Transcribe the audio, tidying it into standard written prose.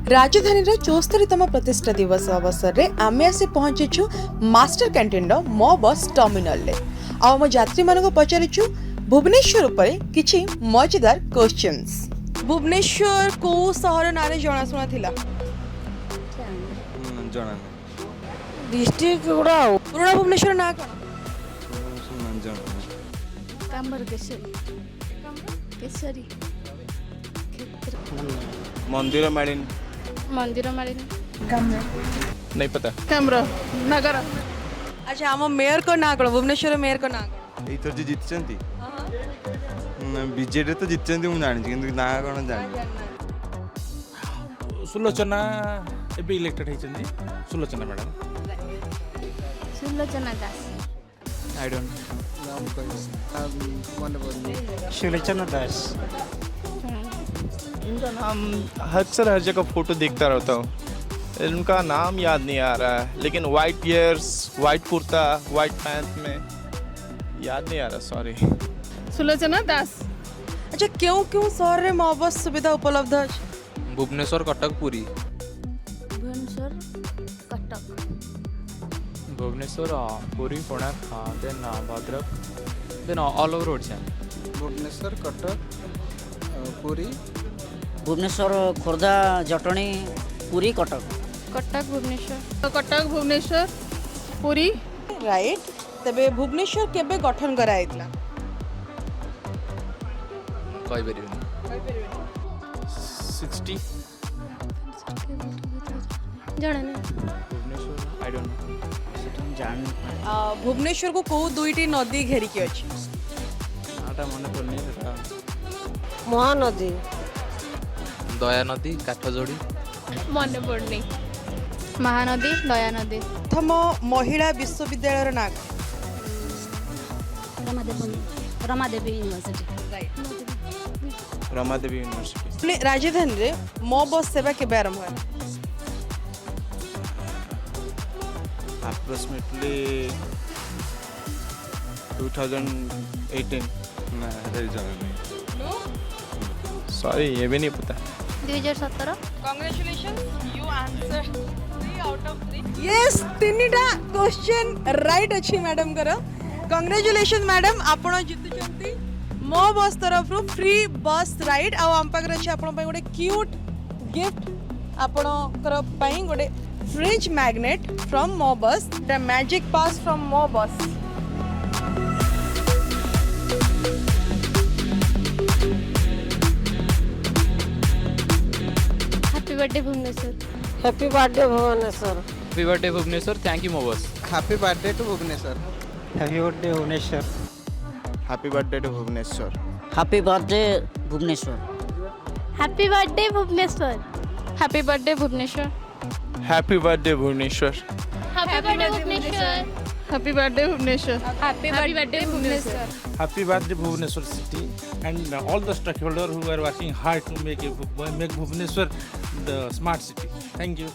राजधानी 74तम प्रतिष्ठा दिवस अवसर में आम आसी पहुंचीचु मास्टर कैंटीन मो बस टर्मिनल ले आम यात्री मानक पचारिचु भुवनेश्वर उपरे किछि मजेदार क्वेश्चंस। भुवनेश्वर को सहर नारे जनाशुना थिला जଣା डिस्ट्रिक्ट गुड़ा पुराना भुवनेश्वर ना कांबर केसरी मंदिर मालिन मंदिर मालिनी नहीं पता कांबर नगर। अच्छा आम मेयर को ना कौन भुवनेश्वर मेयर को ना एथर जे जितचंती बीजेडी तो जितचंती मु जानि किंतु ना कोन जानि सुलोचना एबे इलेक्टेड होइछन्ती Sulochana madam Sulochana Das I don't Sulochana Das. इनका नाम अक्सर हर जगह फोटो देखता रहता हूँ, इनका नाम याद नहीं आ रहा है, लेकिन white years, white kurta, white pant में याद नहीं आ रहा, सॉरी। सुलोचना दास। अच्छा क्यों क्यों शहर में मो बस सुविधा उपलब्ध अछि? Bhubaneswar Cuttack Puri Bhubaneswar Cuttack Bhubaneswar Puri Konark then Bhadrak then all over roads हैं भुवनेश्वर कटक पुरी भुवनेश्वर खोर्धा जटणी पुरी कटक कटक भुवनेश्वर पुरी राइट तबे भुवनेश्वर केबे गठन कराइतला कहि परिबे 60 जणा नहीं भुवनेश्वर आई डोंट नो जान भुवनेश्वर को को दुईटी नदी घेरी के अछि? आटा मन पड़नी सेटा महानदी दया नदी काठजोड़ी मन पड़नी महानदी दया नदी प्रथम महिला विश्वविद्यालय ना रमादेवी यूनिवर्सिटी रमादेवी यूनिवर्सिटी। राजधानी रे मो बस सेवा के आरंभ है? अप्रोक्सीमेटली 2018 ना रे जानि सॉरी ये भी नहीं पता। 2017 congratulations you answer 3 out of 3 yes तीनटा क्वेश्चन राइट अछि मैडम करो कांग्रेचुलेशन मैडम आपण जितुचंती मो बस तरफ रु फ्री बस राइड आ हम पाकर अछि आपण पय गोटे क्यूट गिफ्ट आपण कर पय गोटे फ्रिज मैग्नेट फ्रॉम मो बस the magic pass from Mo bus. Happy birthday Bhubaneswar. Happy birthday Bhubaneswar. Happy birthday Bhubaneswar thank you Mo bus happy birthday to Bhubaneswar. Happy birthday Bhubaneswar. Happy birthday to Bhubaneswar. Happy birthday Bhubaneswar. Happy birthday Bhubaneswar. Happy birthday Bhubaneswar. Happy birthday Bhubaneswar. Happy birthday Bhubaneswar. Happy birthday Bhubaneswar. Happy birthday Bhubaneswar. Happy birthday Bhubaneswar city and all the stakeholders who are working hard to make Bhubaneswar the smart city. Thank you.